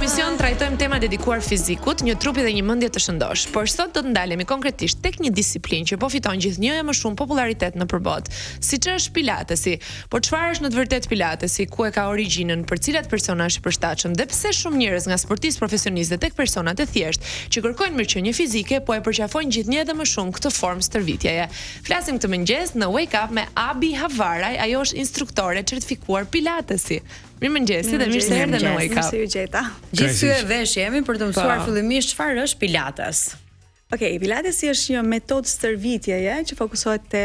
emision trajtojmë tema dedikuar fizikut, një trupi dhe një mendje të shëndosh. Por sot do të ndalemi konkretisht tek një disiplinë që po fiton gjithnjë e më shumë popularitet nëpër botë, siç është pilatesi. Por çfarë është në të vërtetë pilatesi, ku e ka origjinën, për cilat persona është i përshtatshëm dhe pse shumë njerëz nga sportistë profesionistë tek personat e thjeshtë që kërkojnë mirëqenie fizike, po e përqafojnë gjithnjë edhe më shumë këtë formë stërvitjeje. Flasim këtë mëngjes në Wake Up me Abi Havaraj, ajo është instruktore certifikuar pilatesi. Mirëmëngjes, dhe mirë se erdhe në Wake Up. Mirë se ju gjeta. Gjithsej e vesh jemi për të mësuar fillimisht çfarë është pilates. Okej, pilatesi është një metodë stërvitjeje që fokusohet te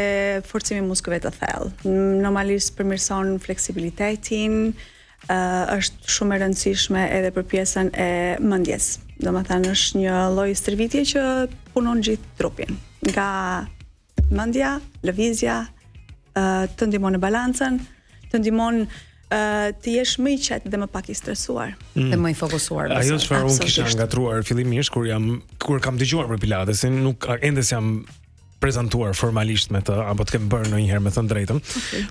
forcimi i muskujve të thellë. Normalisht përmirëson fleksibilitetin, është shumë e rëndësishme edhe për pjesën e mendjes. Domethënë është një lloj stërvitje që punon gjithë trupin. Nga mendja, lëvizja, të ndihmon në balancën, të ndihmon të jesh më i qetë dhe më pak i stresuar. Dhe më i fokusuar. Ajo çfarë unë kisha ngatruar fillimisht kur kam dëgjuar për pilatesin, nuk ende s'jam prezantuar formalisht me të, apo të kem bërë ndonjëherë me thënë drejtën.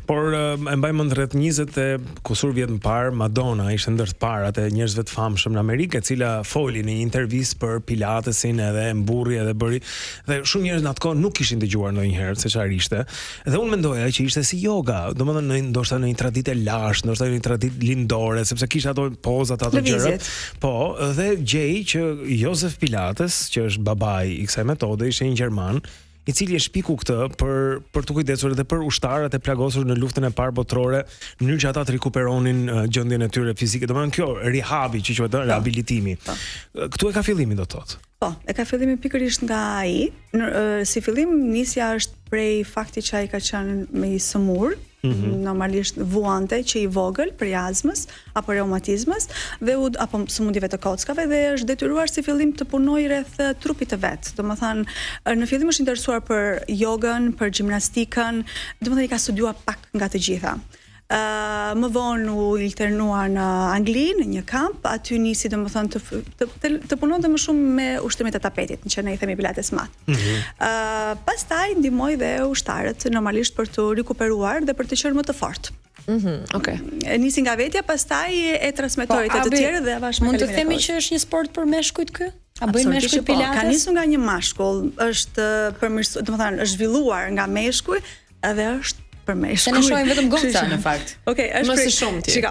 Por e mbaj mend rreth 20 kusur vjet më parë, Madonna ishte ndër të parat e njerëzve të famshëm në Amerikë, e cila foli në një intervistë për pilatesin edhe e mburri edhe bëri, dhe shumë njerëz në atë kohë nuk kishin dëgjuar ndonjëherë se çfarë ishte. Dhe unë mendoja që ishte si yoga, domethënë ndoshta në një traditë lashtë, ndoshta në një traditë lindore, sepse kishte ato pozat, ato gjëra. Po, dhe gjej që Joseph Pilates, që është babai i kësaj metode, ishte një gjerman i cili e shpiku këtë për të kujdesur edhe për ushtarët e plagosur në luftën e parë botërore, në mënyrë që ata të rikuperonin gjendjen e tyre fizike. Domethënë kjo rehabi që quhet rehabilitimi. Këtu e ka fillimin, do thotë. Po, e ka fillimin pikërisht nga ai. Si fillim nisja është prej faktit që ai ka qenë me një sëmurë, normalisht vuante që i vogël për astmës apo reumatizmës dhe apo sëmundjeve të kockave, dhe është detyruar si fillim të punojë rreth trupit të vet. Domethënë në fillim është interesuar për jogën, për gjimnastikën, domethënë i ka studiuar pak nga të gjitha. Më vonë u internua në Angli, në një kamp, aty nisi domethënë të punonte më shumë me ushtrimet e tapetit, që ne i themi pilates mat. Pastaj ndihmoi dhe ushtarët normalisht për të rikuperuar dhe për të qenë më të fortë. Okay. Nisi nga vetja, pastaj e transmetoi te të tjerë dhe avash. Mund të themi që është një sport për meshkujt ky? A bëjnë meshkuj pilates? Ka nisur nga një mashkull, është domethënë është zhvilluar nga meshkuj dhe është për meshkuj. Se ne shohim vetëm goca në fakt. Okej, është më së shumti. Shiko,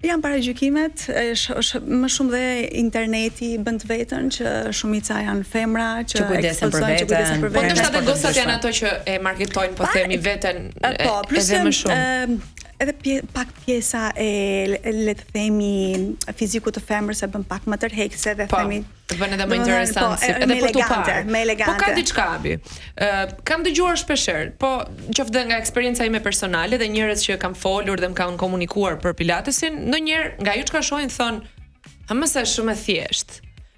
janë paragjykimet, është më shumë dhe interneti bën të vetën që shumica janë femra që kujdesen për veten. Po ndoshta edhe gocat janë ato që e marketojnë, po themi veten edhe më shumë. Edhe pak pjesa e le të themi fizikut të femrës e bën pak më tërheqëse dhe themi të bën edhe më interesant, edhe për tu parë. Më elegante. Po ka diçka Abi. Kam dëgjuar shpeshherë, po qoftë nga eksperienca ime personale dhe njerëz që kam folur dhe më kanë komunikuar për pilatesin, ndonjëherë nga ju çka shohin thonë, "A mos është shumë e thjeshtë."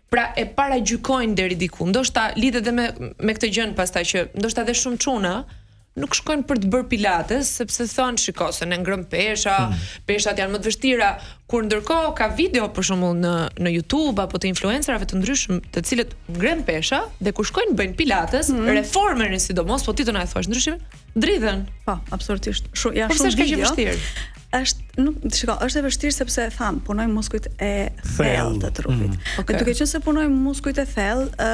Pra e paragjykojnë deri diku. Ndoshta lidhet edhe me këtë gjën pastaj që ndoshta edhe shumë çuna nuk shkojnë për të bërë pilates, sepse thonë, shiko, se ne ngrëm pesha, peshat janë më të vështira, kur ndërkohë ka video për shembull në YouTube apo të influencerave të ndryshëm, të cilët ngrem pesha dhe kur shkojnë bëjnë pilates, reformerin sidomos, po ti do na e thuash ndryshime, dridhen. Po, absolutisht. Janë shumë video. Vështirë. Është e vështirë sepse punojmë muskujt e thellë të trupit. Dhe duke qenë se punojmë muskujt e thellë,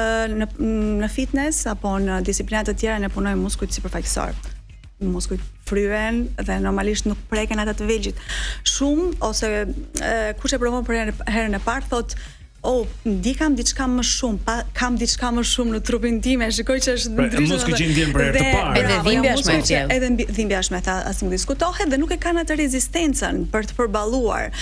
në fitness apo në disiplinat të tjera ne punojmë muskujt sipërfaqësor. Muskujt fryen dhe normalisht nuk preken ata të vegjël. Shumë ose kush e provon për herën e parë thotë, ndikam diçka më shumë, kam diçka më shumë në trupin tim, shikoj që është ndryshe. Muskujt që ndjen për herë të parë. Edhe dhimbja është më thjeshtë. Edhe dhimbja është më thjeshtë, as nuk diskutohet dhe nuk e kanë atë rezistencën për të përballuar.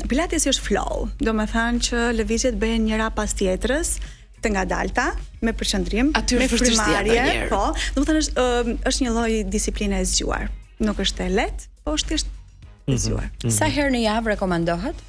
Pilatesi është flow, domethënë që lëvizjet bëhen njëra pas tjetrës, të ngadalta, me përqendrim, me frymarrje, po, domethënë është një lloj disipline e zgjuar. Nuk është e lehtë, po është thjesht e zgjuar. Sa herë në javë rekomandohet?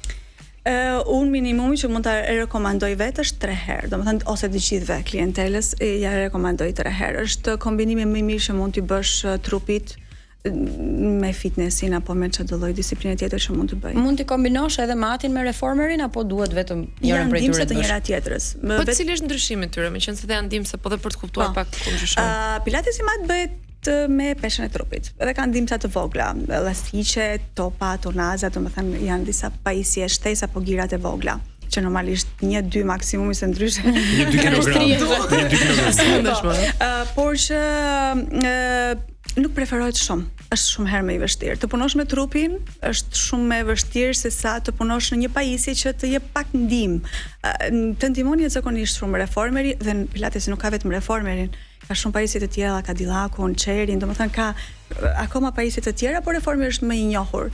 Unë minimumi që mund ta rekomandoj vetë është 3 herë, domethënë ose të gjithëve klientelës ja rekomandoj 3 herë. Është kombinimi më i mirë që mund t'i bësh trupit me fitnessin apo me çdo lloj disipline tjetër që mund të bëj. Mund t'i kombinosh edhe matin me reformerin apo duhet vetëm njërin prej tyre? Janë ndihmëse të njëra tjetrës. Po cili është ndryshimi tyre, meqense janë ndihmëse, po dhe për të kuptuar pak ku ndryshon. Pilatesi mat bëhet është me peshën e trupit. Edhe kanë ndihmësa të vogla, elastiqe, topa, tonaza, domethënë janë disa pajisje shtesa apo girat e vogla, që normalisht 1-2 maksimumi se ndryshe 1-2 kilogram. Por që nuk preferohet shumë. Është shumë herë më i vështirë. Të punosh me trupin është shumë më e vështirë se sa të punosh në një pajisje që të jep pak ndihmë. Të ndihmon zakonisht shumë reformeri dhe në pilatesi nuk ka vetëm reformerin, ka shumë pajisje të tjera, ka dillakun, çerin, domethënë ka akoma pajisje të tjera, por reformeri është më i njohur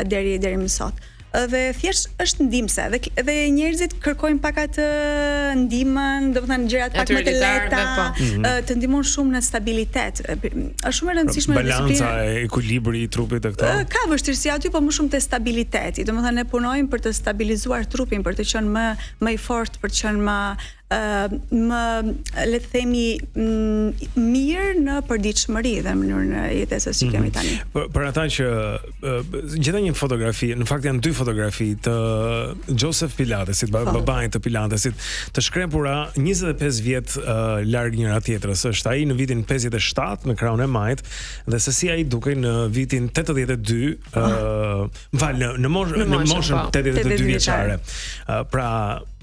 deri më sot. Dhe thjesht është ndihmëse dhe njerëzit kërkojnë pak atë ndihmën, domethënë gjërat pak më të lehta, të ndihmon shumë në stabilitet. Është shumë e rëndësishme në balanca, ekuilibri i trupit e këto. Ka vështirësi aty, por më shumë te stabiliteti. Domethënë ne punojmë për të stabilizuar trupin, për të qenë më i fortë, për të qenë më le të themi mirë në përditshmëri dhe në mënyrën e jetesës që kemi tani. Për ata që gjeta një fotografi, në fakt janë 2 fotografi të Joseph Pilatesit, babait të Pilatesit, të shkrepura 25 vjet larg njëra tjetrës. Është ai në vitin 57 në Krahun e Majt dhe se si ai dukej në vitin 82, në moshën 82 vjeçare. Pra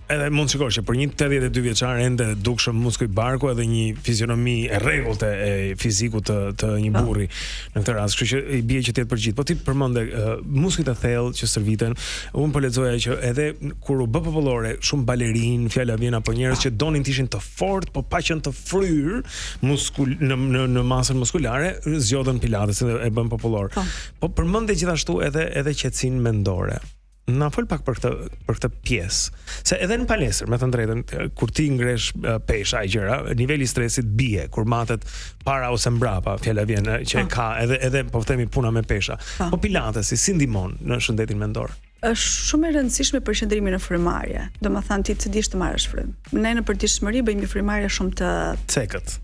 edhe mund të shikosh që për një 82 vjeçar ende dukshëm muskuj barku edhe një fizionomi e rregullte e fizikut të një burri në këtë rast, kështu që i bie që të jetë për gjithë. Po ti përmende muskujt e thellë që stërviten. Unë po lexoja që edhe kur u bë popullore shumë balerinë, fjala vjen apo njerëz që donin të ishin të fortë, po pa qenë të fryr në masën muskulare, zgjodhen pilatesin dhe e bën popullor. Po përmende gjithashtu edhe qetësinë mendore. Na fol pak për këtë pjesë. Se edhe në palestër, me të drejtën, kur ti ngresh pesha e gjëra, niveli i stresit bie kur matet para ose mbrapa, fjala vjen që ka edhe po themi puna me pesha. Po pilatesi si ndihmon në shëndetin mendor? Është shumë e rëndësishme për qëndrimin në frymarrje. Domethënë ti të dish të marrësh frym. Ne në përditshmëri bëjmë një frymarrje shumë të cekët.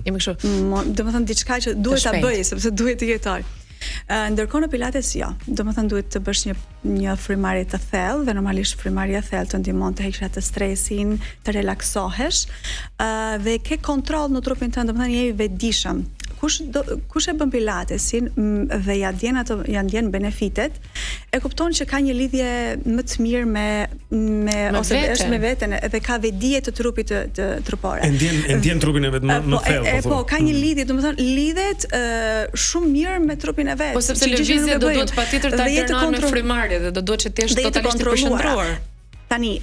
Jemi kështu. Domethënë diçka që duhet ta bëj sepse duhet të jetoj. Ndërkohë në pilates domethënë duhet të bësh një frymarrje të thellë dhe normalisht frymarrja e thellë të ndihmon të heqësh atë stresin, të relaksohesh dhe ke kontroll në trupin tënd, domethënë je i vetëdijshëm. Kush e bën pilatesin dhe ja ndjen benefitet, e kupton që ka një lidhje më të mirë me ose është me veten dhe ka vetdije të trupit të trupore. E ndjen trupin e vet më thellë. Po ka një lidhje, domethënë lidhet shumë mirë me trupin e vet. Po sepse lëvizja do duhet patjetër ta alternohen me frymarrje dhe do duhet që të jesh totalisht i përshëndruar. Tani,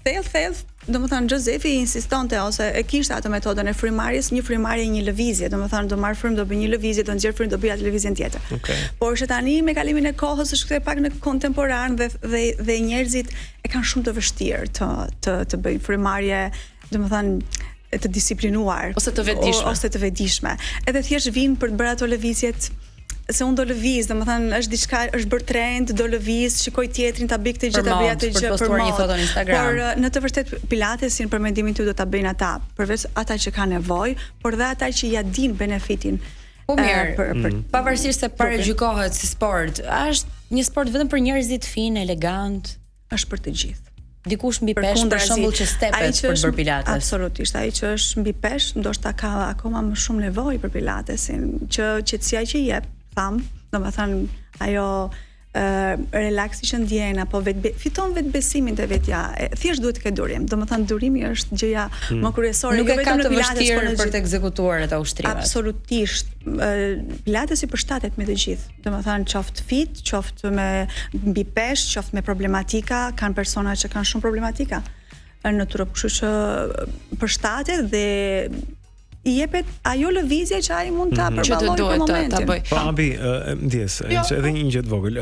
thellë, domethënë Josefi insistonte ose e kishte atë metodën e frymarrjes, një frymarrje, një lëvizje, domethënë do marr frym, do bëj një lëvizje, do nxjerr frym, do bëj atë lëvizjen tjetër. Por që tani me kalimin e kohës është kthyer pak në kontemporan dhe njerëzit e kanë shumë të vështirë të bëjnë frymarrje, domethënë të disiplinuar ose të vetëdijshme. Edhe thjesht vinë për të bërë ato lëvizjet se unë do lëviz, domethënë është diçka, është bërë trend, do lëviz, shikoj tjetrin, ta bëj këtë gjë, ta bëj atë gjë për një foto në Instagram. Por në të vërtetë pilatesin për mendimin tim do ta bëjnë ata, përveç ata që kanë nevojë, por dhe ata që ja din benefitin. Po mirë, pavarësisht se paragjykohet si sport, është një sport vetëm për njerëzit finë, elegant, është për të gjithë. Dikush mbi pesh për shembull që stepet për bërë pilates. Absolutisht, ai që është mbi pesh ndoshta ka akoma më shumë nevojë për pilatesin, që qetësia që jep domethënë ajo relaksi që ndjen apo fiton vetbesimin te vetja. Thjesht duhet të ke durim. Domethënë durimi është gjëja më kryesore, jo vetëm në pilates, por për të ekzekutuar ato ushtrimet. Absolutisht. Pilatesi përshtatet me të gjithë. Domethënë qoftë fit, qoftë me mbi pesh, qoftë me problematika, kanë persona që kanë shumë problematika në trup, kështu që përshtatet dhe i jepet ajo lëvizje që ai mund ta përballojë në momentin. Po abi, ndjes, edhe një gjë të vogël.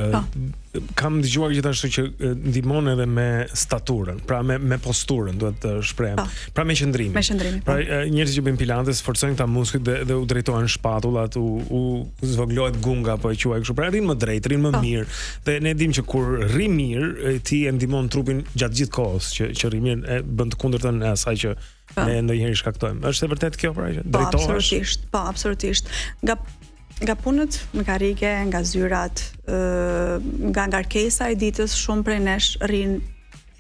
Kam dëgjuar gjithashtu që ndihmon edhe me staturën, pra me posturën, duhet të shprehem. Pra me qëndrimin. Pra njerëzit që bëjnë pilates forcojnë këta muskujt dhe u drejtohen shpatullat, u zvoglohet gunga apo e quaj kështu. Pra rrin më drejt, rrin më mirë. Dhe ne dimë që kur rri mirë, ti e ndihmon trupin gjatë gjithë kohës që rri mirë, e bën të kundërtën e asaj që ne ndonjëherë shkaktojmë. Është e vërtet kjo pra që drejtohesh? Po, absolutisht. Nga punët mekanike, nga zyrat, nga ngarkesa e ditës, shumë prej nesh rrin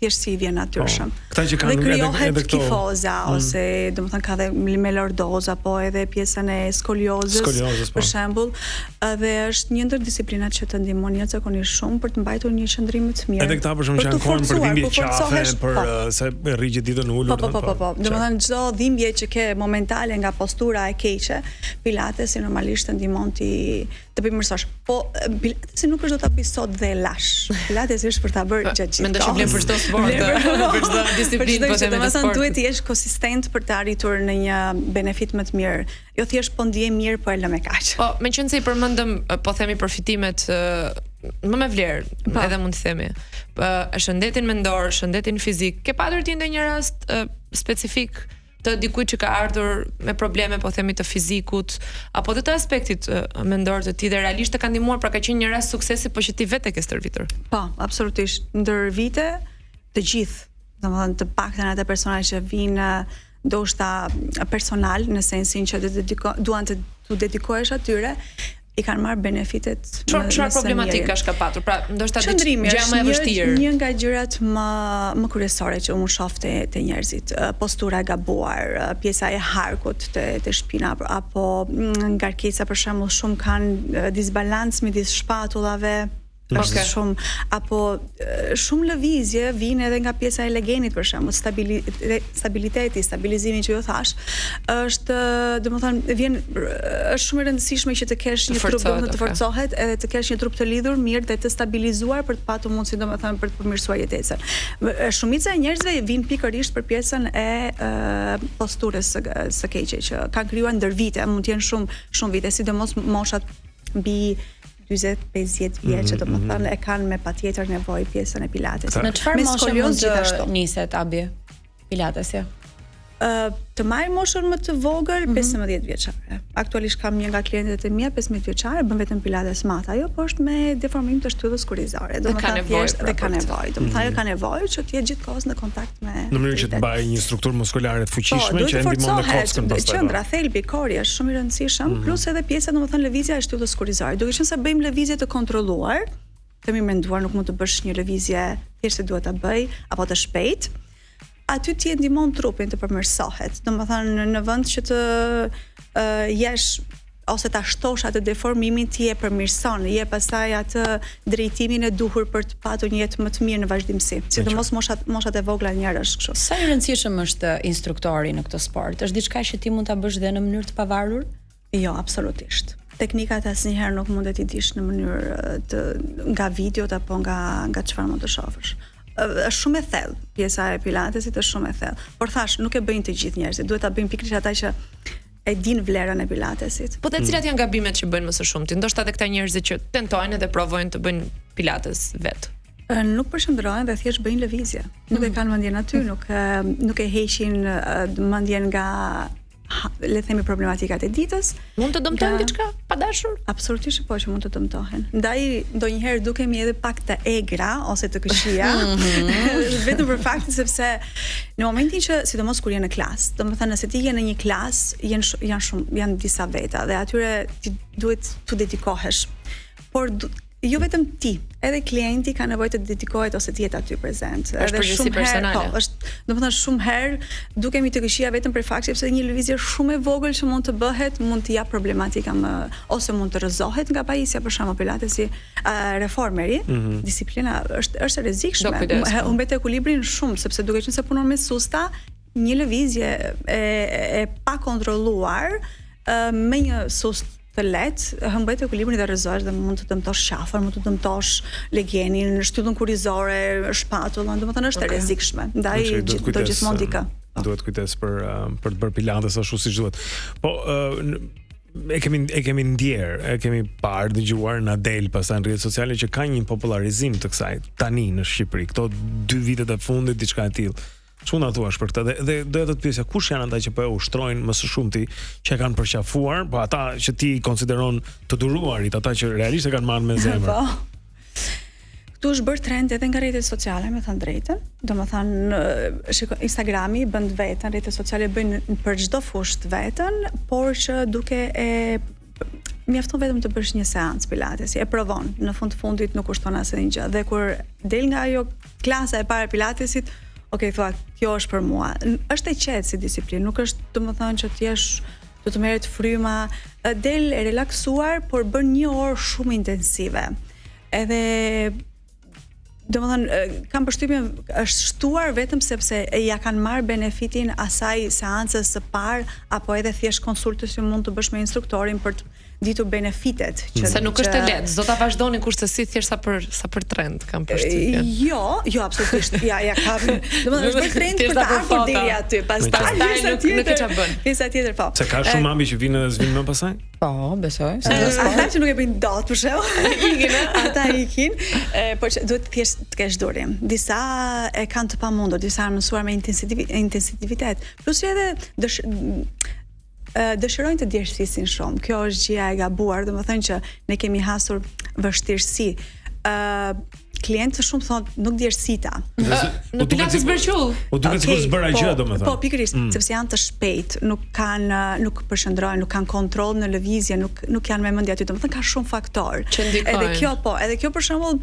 thjesht si vjen natyrshëm. Këta që kanë dhe krijohet edhe këto kifoza ose domethënë ka dhe me lordoza, po edhe pjesën e skoliozës për shembull, dhe është një ndër disiplinat që të ndihmon jashtëzakonisht shumë për të mbajtur një qëndrim të mirë. Edhe këta për shembull që kanë kohën për dhimbje qafe, për se rrigje ditën ulur. Po. Domethënë çdo dhimbje që ke momentale nga postura e keqe, pilatesi normalisht të ndihmon ti të përmirësosh. Po pilatesi nuk është do ta bëj sot dhe lash. Pilatesi është për ta bërë gjatë gjithë. Mendoj që vlen për çdo sport, për çdo disiplinë, po themi të sportit. Duhet të jesh konsistent për të arritur në një benefit më të mirë. Jo thjesht po ndiej mirë, po e lë me kaq. Po, meqense i përmendëm, po themi përfitimet më me vlerë, edhe mund të themi. Shëndetin mendor, shëndetin fizik. Ke patur ti ndonjë rast specifik të dikujt që ka ardhur me probleme, po themi, të fizikut apo të aspektit mendor të tij dhe realisht të ka ndihmuar, pra ka qenë një rast suksesi, po që ti vetë ke stërvitur? Po, absolutisht. Ndër vite të gjithë, domethënë të paktën ata persona që vinë ndoshta personal në sensin që duan të dedikohesh atyre, i kanë marrë benefitet. Çfarë problematika ka patur? Pra, ndoshta gjë më e vështirë. Një nga gjërat më kryesore që unë shoh te njerëzit, postura e gabuar, pjesa e harkut te shpina, apo ngarkesa për shembull, shumë kanë disbalancë midis shpatullave. Shumë apo shumë lëvizje vijnë edhe nga pjesa e legenit për shembull, stabiliteti, stabilizimi që ju thash, është domethënë është shumë e rëndësishme që të kesh një trup të forcohet, edhe të kesh një trup të lidhur mirë dhe të stabilizuar për të patur mundësi domethënë për të përmirësuar jetesën. Shumica e njerëzve vinë pikërisht për pjesën e posturës së keqe që kanë krijuar ndër vite, mund të jenë shumë vite, sidomos moshat mbi 40-50 vjeç, domethënë e kanë me patjetër nevojë pjesën e pilatesit. Në çfarë moshe mund të niset Abi pilatesi? Të marr moshën më të vogël, 15 vjeçare. Aktualisht kam një nga klientët e mia 15 vjeçare, bën vetëm pilates mat, ajo po është me deformim të shtyllës kurrizore. Domethënë ka nevojë. Domethënë ajo ka nevojë që të jetë gjithkohës në kontakt me në mënyrë që të mbajë një strukturë muskulare të fuqishme që e ndihmon në kockën pastaj. Qendra, thelbi, kori është shumë i rëndësishëm, plus edhe pjesa domethënë lëvizja e shtyllës kurrizore. Duke qenë se bëjmë lëvizje të kontrolluar, të menduar, nuk mund të bësh një lëvizje thjesht se duhet ta bëj apo të shpejt. Aty ti e ndihmon trupin të përmirësohet. Domethënë në vend që të jesh ose ta shtosh atë deformimin, ti e përmirëson, je pastaj atë drejtimin e duhur për të patur një jetë më të mirë në vazhdimsi. Sidomos moshat e vogla njerësh kështu. Sa i rëndësishëm është instruktori në këtë sport? Është diçka që ti mund ta bësh dhe në mënyrë të pavarur? Jo, absolutisht. Teknikat asnjëherë nuk mund të dish në mënyrë nga videot apo nga çfarë mund të shohësh. Është shumë e thellë, pjesa e pilatesit është shumë e thellë. Por thash, nuk e bëjnë të gjithë njerëzit, duhet ta bëjnë pikërisht ata që e dinë vlerën e pilatesit. Po cilat janë gabimet që bëjnë më së shumti? Ndoshta edhe këta njerëz që tentojnë dhe provojnë të bëjnë pilates vet. Nuk përshëndrohen dhe thjesht bëjnë lëvizje. Nuk e kanë mendjen aty, nuk e heqin mendjen nga le të themi problematikat e ditës. Mund të dëmtojnë diçka pa dashur? Absolutisht po që mund të dëmtohen. Ndaj ndonjëherë dukemi edhe pak të egra ose të këqija, vetëm për faktin sepse në momentin që sidomos kur je në klasë, domethënë nëse ti je në një klasë, janë disa veta dhe atyre ti duhet të dedikohesh. Por jo vetëm ti, edhe klienti ka nevojë të dedikohet ose të jetë aty prezant. Edhe shumë personale. Po, është, domethënë shumë herë dukemi të këqija vetëm për faktin sepse një lëvizje shumë e vogël që mund të bëhet, mund të jap problematika ose mund të rrëzohet nga pajisja, për shembull pilatesi reformeri, disiplina është e rrezikshme. Humbet ekuilibrin shumë sepse duke qenë se punon me susta, një lëvizje e pa kontrolluar me një sust të lehtë, humbet ekuilibrin dhe rrëzohesh dhe mund të dëmtosh qafën, mund të dëmtosh legenin, shtyllën kurrizore, shpatullën, domethënë është e rrezikshme. Ndaj do gjithmonë dikë. Duhet kujdes për të bërë pilates ashtu siç duhet. Po e kemi ndjer, e kemi parë, dëgjuar na del pastaj në rrjetet sociale që ka një popularizim të kësaj tani në Shqipëri. Këto 2 vitet e fundit diçka e tillë. Çu na thuash për këtë dhe doja të të pyesja kush janë ata që po e ushtrojnë më së shumti që e kanë përqafuar, po ata që ti konsideron të duruarit, ata që realisht e kanë marrë me zemër. Po. Këtu është bërë trend edhe nga rrjetet sociale, me thënë drejtën. Domethënë Instagrami bën vetën, rrjetet sociale bëjnë për çdo fushë vetën, por që duke mjafton vetëm të bësh një seancë pilatesi, e provon. Në fundit nuk kushton asnjë gjë. Dhe kur del nga ajo klasa e parë e pilatesit, thua, kjo është për mua. Është e qetë si disiplinë, nuk është domethënë që të jesh do të merret fryma, del e relaksuar, por bën 1 orë shumë intensive. Edhe domethënë kam përshtypjen është shtuar vetëm sepse ja kanë marrë benefitin asaj seancës së parë apo edhe thjesht konsultës që mund të bësh me instruktorin për të ditur benefitet se nuk është e lehtë, do ta vazhdoni kurse si thjesht sa për trend kam përshtypjen. Jo, absolutisht. Ja kam. Domethënë është për trend për të ardhur deri aty, pastaj nuk e ça bën. Pjesa tjetër po. Se ka shumë mambi që vinë më pasaj? Po, besoj. Ata që nuk e bëjnë dot për shemb, ikin, ata ikin, por duhet thjesht të kesh durim. Disa e kanë të pamundur, disa janë mësuar me intensivitet. Plus edhe dëshirojnë të djersësin shumë. Kjo është gjëja e gabuar, domethënë që ne kemi hasur vështirësi. Klientë shumë thonë nuk djersita. Në pilates bërqull. U duket sikur s'bëra gjë domethënë. Po, pikërisht, sepse janë të shpejt, nuk përshëndrojnë, nuk kanë kontroll në lëvizje, nuk janë me mendje aty. Domethënë ka shumë faktor. Edhe kjo për shembull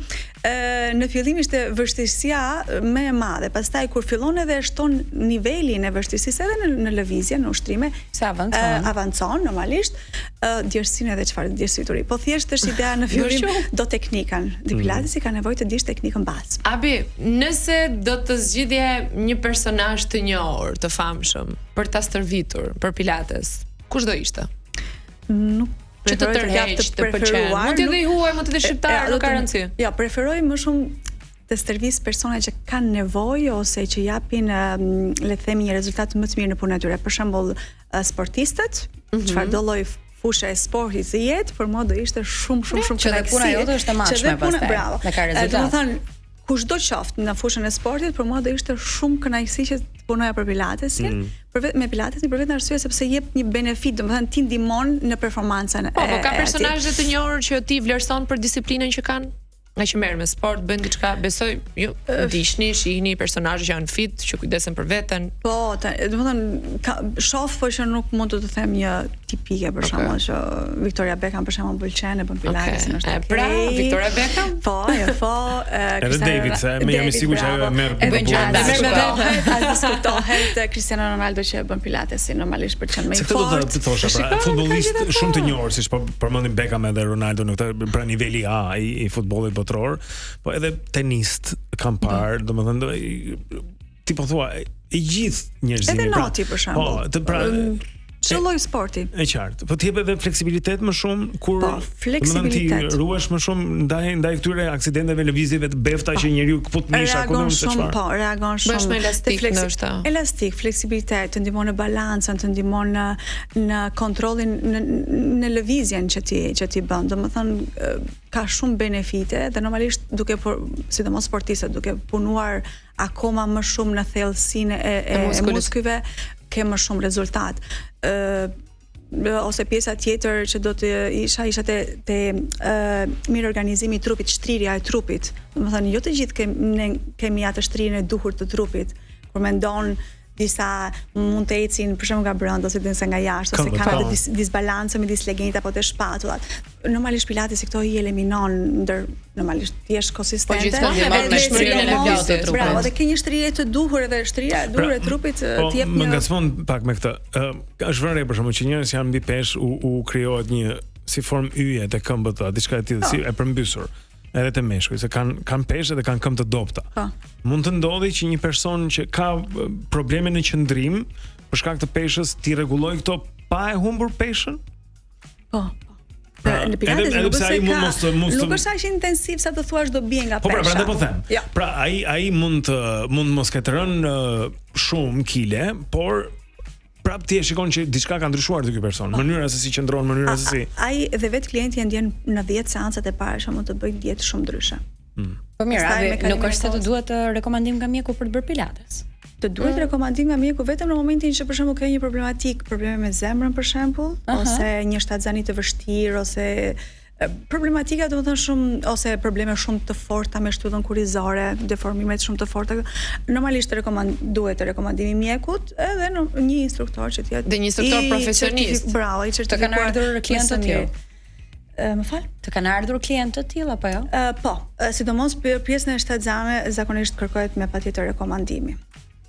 në fillim ishte vështirësia më e madhe. Pastaj kur fillon edhe shton nivelin e vështirësisë edhe në lëvizje, në ushtrime, se avancon normalisht, djersinë edhe çfarë djersituri. Po thjesht është ideja në fillim do teknikën. Di pilatesi ka nevojë të dish teknikën bazë. Abi, nëse do të zgjidhje një personazh të njohur, të famshëm, për ta stërvitur për pilates, kush do ishte? Nuk që të tërheq të pëlqen. Mund të jetë i huaj, mund të jetë shqiptar, nuk ka rëndësi. Jo, preferoj më shumë të stërvis persona që kanë nevojë ose që japin le të themi një rezultat më të mirë në punën e tyre. Për shembull, sportistët, çfarë do lloj fusha e sportit të jetë, për mua do ishte shumë kënaqësi. Që dhe puna jote është e matshme pastaj. Bravo. Në ka rezultat. Domethënë, kushdo qoftë në fushën e sportit, për mua do ishte shumë kënaqësi që të punoja për pilatesin, me pilatesin për vetëm arsye sepse jep një benefit, domethënë ti ndihmon në performancën e. Po ka personazhe të njohur që ti vlerëson për disiplinën që kanë? Nga që merr me sport, bën diçka, besoj, ju shihni personazhe që janë fit, që kujdesen për veten. Po, domethënë shoh po që nuk mund të them një tipike për shembull që Victoria Beckham për shembull pëlqen e bën pilatesin është okay. Pra, Victoria Beckham? Po, edhe David, se më jam i sigurt që ajo merr bën diskutohet Cristiano Ronaldo që e bën pilatesin normalisht për të qenë më i fortë. Se të thosha, pra, futbollistë shumë të njohur, siç po përmendim Beckham edhe Ronaldo në këtë pra niveli A i futbollit botror, po edhe tenist kam parë, domethënë ti po thua i gjithë njerëzimi. Edhe noti për shembull. Po, pra çdo lloj sporti. E qartë. Po ti jep edhe fleksibilitet më shumë kur fleksibilitet. Ti ruhesh më shumë ndaj këtyre aksidenteve lëvizjeve të befta që njeriu kaput misha ku nuk se çfarë. Po, reagon shumë. Bësh me elastik ndoshta. Elastik, fleksibilitet, të ndihmon në balancën, të ndihmon në kontrollin në lëvizjen që ti bën. Domethënë ka shumë benefite dhe normalisht duke sidomos sportistët duke punuar akoma më shumë në thellësinë e muskujve ke më shumë rezultat. Ose pjesa tjetër që do të isha te mirë organizimi i trupit, shtrirja e trupit. Domethënë jo të gjithë kemi atë shtrirjen e duhur të trupit. Kur mendon disa mund të ecin për shembull nga brenda ose nëse nga jashtë ose kanë atë disbalancë midis legenit apo të shpatullat. Normalisht pilatesi këto i eliminon ndër normalisht ti je konsistente. Po gjithmonë me shtrirjen e lëvizjes të trupit. Bravo, dhe ke një shtrirje të duhur edhe shtrirja e duhur e trupit të jep një. Më ngacmon pak me këtë. Është vënë për shembull që njerëz janë mbi peshë u krijohet një si formë yje te këmbët, diçka e tillë si e përmbysur. Edhe të meshkuj, se kanë peshë dhe kanë këmbë të dobta. Mund të ndodhi që një person që ka probleme në qëndrim për shkak të peshës ti rregulloj këto pa e humbur peshën? Po. Në pilates nuk është aq intensiv sa të thuash do bie nga pesha. Po prandaj po them. Pra ai mund mos ketë rënë shumë kile, por prap ti e shikon që diçka ka ndryshuar te ky person, mënyra se si qëndron, mënyra se si. Ai dhe vet klienti e ndjen në 10 seancat e para që mund të bëj dietë shumë ndryshe. Po mirë, nuk është se të duhet të rekomandim nga mjeku për të bërë pilates. Të duhet rekomandim nga mjeku vetëm në momentin që për shembull ka një probleme me zemrën për shembull, ose një shtatzani të vështirë ose problematika domethënë shumë ose probleme shumë të forta me shtyllën kurrizore, deformime shumë të forta. Normalisht duhet rekomandimi i mjekut edhe një instruktor që të jetë dhe një instruktor profesionist. Bravo, i certifikuar. Të kanë ardhur klientë të tjerë. Më fal? Të kanë ardhur klientë të tillë apo jo? Po, sidomos për pjesën e shtatzane zakonisht kërkohet me patjetër rekomandimi.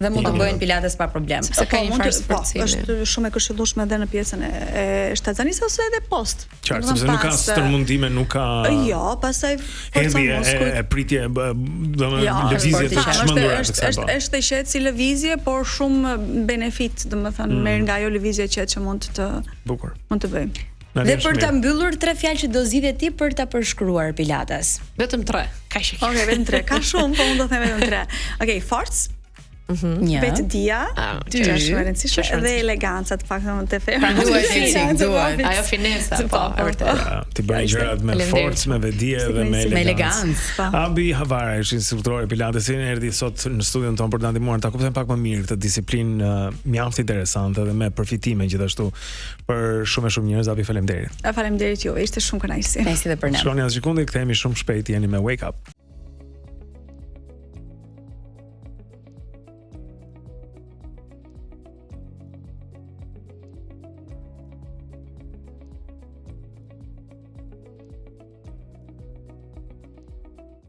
Dhe mund të bëjnë pilates pa problem. Se ka një farë sforcimi. Është shumë e këshillueshme edhe në pjesën e shtatzanisë ose edhe post. Qartë, sepse nuk ka stërmundime, nuk ka. Jo, pastaj e pritje, domethënë lëvizje të çmendura. Është e qetë si lëvizje, por shumë benefit, domethënë merr nga ajo lëvizje që mund të bukur. Mund të bëjmë. Dhe për ta mbyllur 3 fjalë që do zgjidhe ti për ta përshkruar pilates. Vetëm 3. Kaq e ke. Okej, vetëm 3. Ka shumë, po unë do të them vetëm 3. Okej, forcë. Vetëdia, që është e rëndësishme, dhe eleganca të paktën të fe. Duhet. Ajo finesa, po, e vërtetë. Ti bën gjërat me forcë, me vetëdije dhe me elegancë. Abi Havara është instruktore pilatesin, erdhi sot në studion tonë për ta ndihmuar ta kuptojmë pak më mirë këtë disiplinë mjaft interesante dhe me përfitime gjithashtu për shumë e shumë njerëz. Abi, faleminderit. Faleminderit juve, ishte shumë kënaqësi. Kënaqësi edhe për ne. Shkoni as sekondi, kthehemi shumë shpejt, jeni me Wake Up.